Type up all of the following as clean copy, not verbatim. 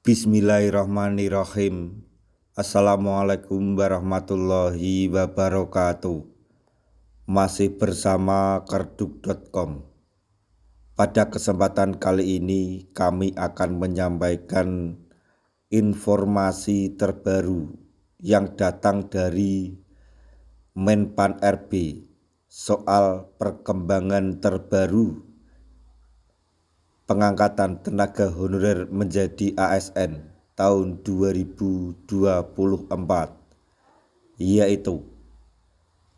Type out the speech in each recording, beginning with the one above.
Bismillahirrahmanirrahim. Assalamualaikum warahmatullahi wabarakatuh. Masih bersama kerduk.com. Pada kesempatan kali ini kami akan menyampaikan informasi terbaru yang datang dari Menpan RB soal perkembangan terbaru pengangkatan tenaga honorer menjadi ASN tahun 2024, yaitu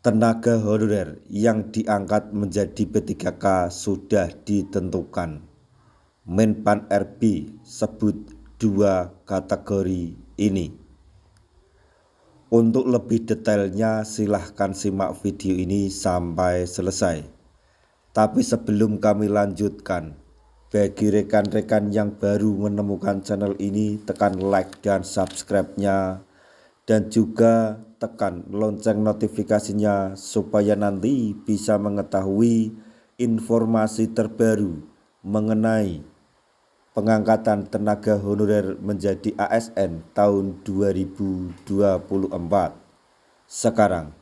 tenaga honorer yang diangkat menjadi P3K sudah ditentukan. Menpan RB sebut dua kategori ini. Untuk lebih detailnya silahkan simak video ini sampai selesai. Tapi sebelum kami lanjutkan, bagi rekan-rekan yang baru menemukan channel ini, tekan like dan subscribe-nya, dan juga tekan lonceng notifikasinya supaya nanti bisa mengetahui informasi terbaru mengenai pengangkatan tenaga honorer menjadi ASN tahun 2024. Sekarang,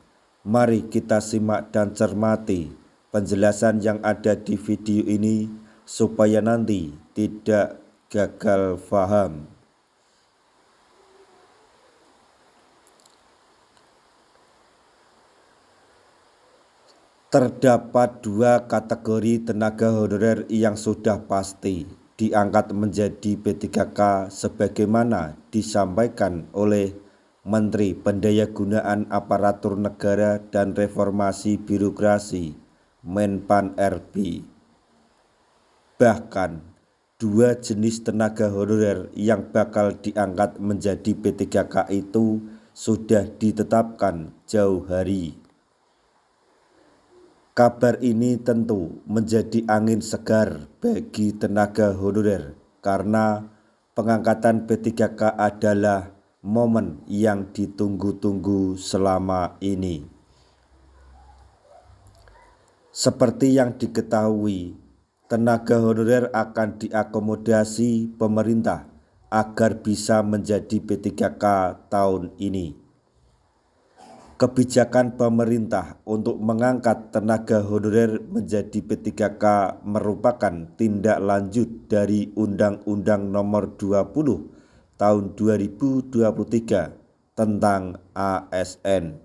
mari kita simak dan cermati penjelasan yang ada di video ini supaya nanti tidak gagal paham. Terdapat dua kategori tenaga honorer yang sudah pasti diangkat menjadi P3K sebagaimana disampaikan oleh Menteri Pendayagunaan Aparatur Negara dan Reformasi Birokrasi Menpan RB. Bahkan, dua jenis tenaga honorer yang bakal diangkat menjadi P3K itu sudah ditetapkan jauh hari. Kabar ini tentu menjadi angin segar bagi tenaga honorer karena pengangkatan P3K adalah momen yang ditunggu-tunggu selama ini. Seperti yang diketahui, tenaga honorer akan diakomodasi pemerintah agar bisa menjadi P3K tahun ini. Kebijakan pemerintah untuk mengangkat tenaga honorer menjadi P3K merupakan tindak lanjut dari Undang-Undang Nomor 20 Tahun 2023 tentang ASN.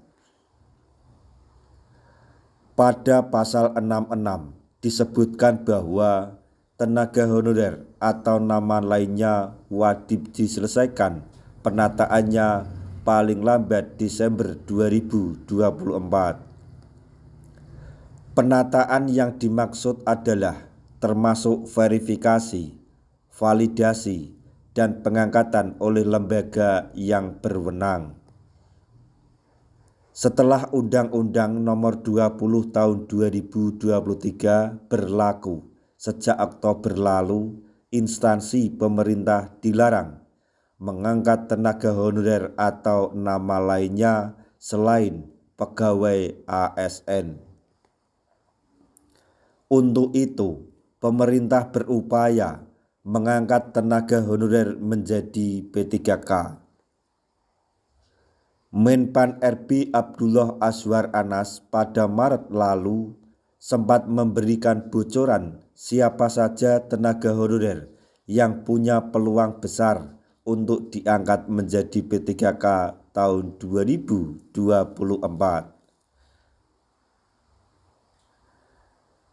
Pada pasal 66 disebutkan bahwa tenaga honorer atau nama lainnya wajib diselesaikan penataannya paling lambat Desember 2024. Penataan yang dimaksud adalah termasuk verifikasi, validasi, dan pengangkatan oleh lembaga yang berwenang. Setelah Undang-Undang Nomor 20 Tahun 2023 berlaku sejak Oktober lalu, instansi pemerintah dilarang mengangkat tenaga honorer atau nama lainnya selain pegawai ASN. Untuk itu, pemerintah berupaya mengangkat tenaga honorer menjadi P3K. Menpan RB Abdullah Azwar Anas pada Maret lalu sempat memberikan bocoran siapa saja tenaga honorer yang punya peluang besar untuk diangkat menjadi P3K tahun 2024.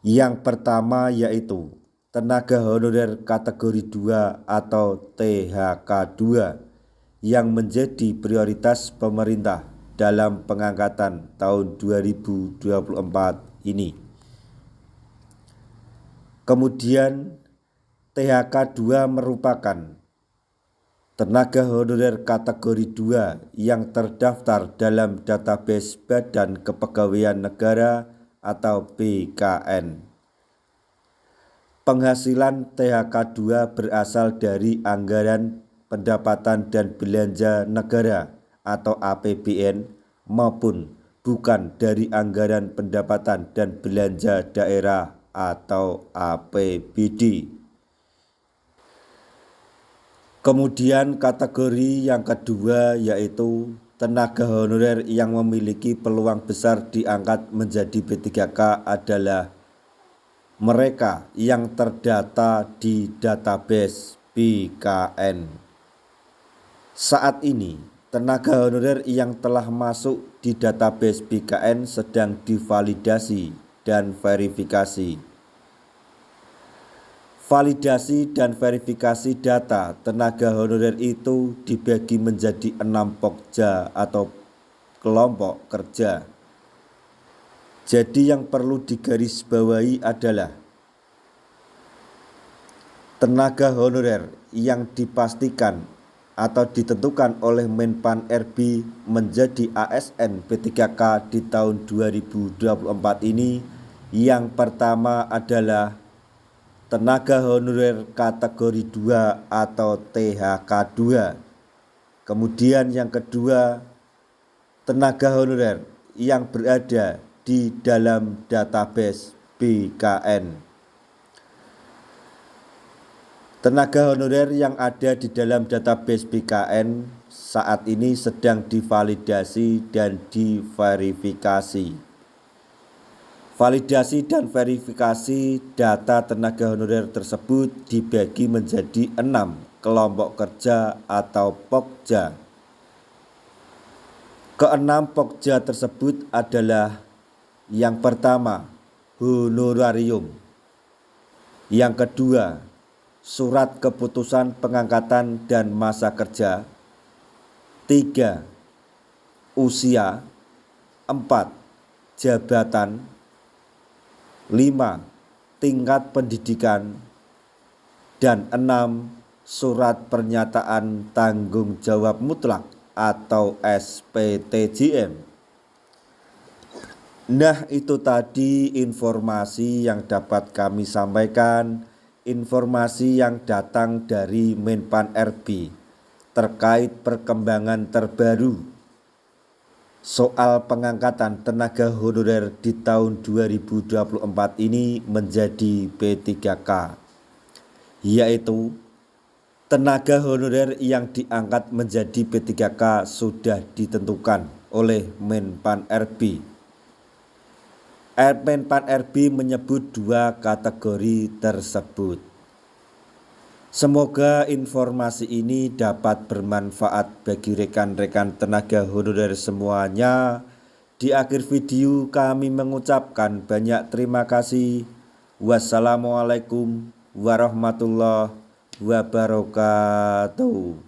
Yang pertama yaitu tenaga honorer kategori 2 atau THK 2 yang menjadi prioritas pemerintah dalam pengangkatan tahun 2024 ini. Kemudian THK 2 merupakan tenaga honorer kategori 2 yang terdaftar dalam database Badan Kepegawaian Negara atau BKN. Penghasilan THK 2 berasal dari anggaran pendapatan dan belanja negara atau APBN maupun bukan dari anggaran pendapatan dan belanja daerah atau APBD. Kemudian kategori yang kedua yaitu tenaga honorer yang memiliki peluang besar diangkat menjadi P3K adalah mereka yang terdata di database BKN. Saat ini, tenaga honorer yang telah masuk di database BKN sedang divalidasi dan verifikasi. Validasi dan verifikasi data tenaga honorer itu dibagi menjadi 6 pokja atau kelompok kerja. Jadi yang perlu digarisbawahi adalah tenaga honorer yang dipastikan atau ditentukan oleh Menpan RB menjadi ASN P3K di tahun 2024 ini. Yang pertama adalah tenaga honorer kategori 2 atau THK 2. Kemudian yang kedua, tenaga honorer yang berada di dalam database BKN. Tenaga honorer yang ada di dalam database BKN saat ini sedang divalidasi dan diverifikasi. Validasi dan verifikasi data tenaga honorer tersebut dibagi menjadi 6 kelompok kerja atau pokja. Keenam pokja tersebut adalah yang pertama, honorarium. Yang kedua, surat keputusan pengangkatan dan masa kerja. 3. Usia. 4. Jabatan. 5. Tingkat pendidikan. Dan 6. Surat pernyataan tanggung jawab mutlak atau SPTJM. Nah, itu tadi informasi yang dapat kami sampaikan, informasi yang datang dari Menpan RB terkait perkembangan terbaru soal pengangkatan tenaga honorer di tahun 2024 ini menjadi P3K, yaitu tenaga honorer yang diangkat menjadi P3K sudah ditentukan oleh Menpan RB. Menpan RB menyebut 2 kategori tersebut. Semoga informasi ini dapat bermanfaat bagi rekan-rekan tenaga honorer semuanya. Di akhir video kami mengucapkan banyak terima kasih. Wassalamualaikum warahmatullahi wabarakatuh.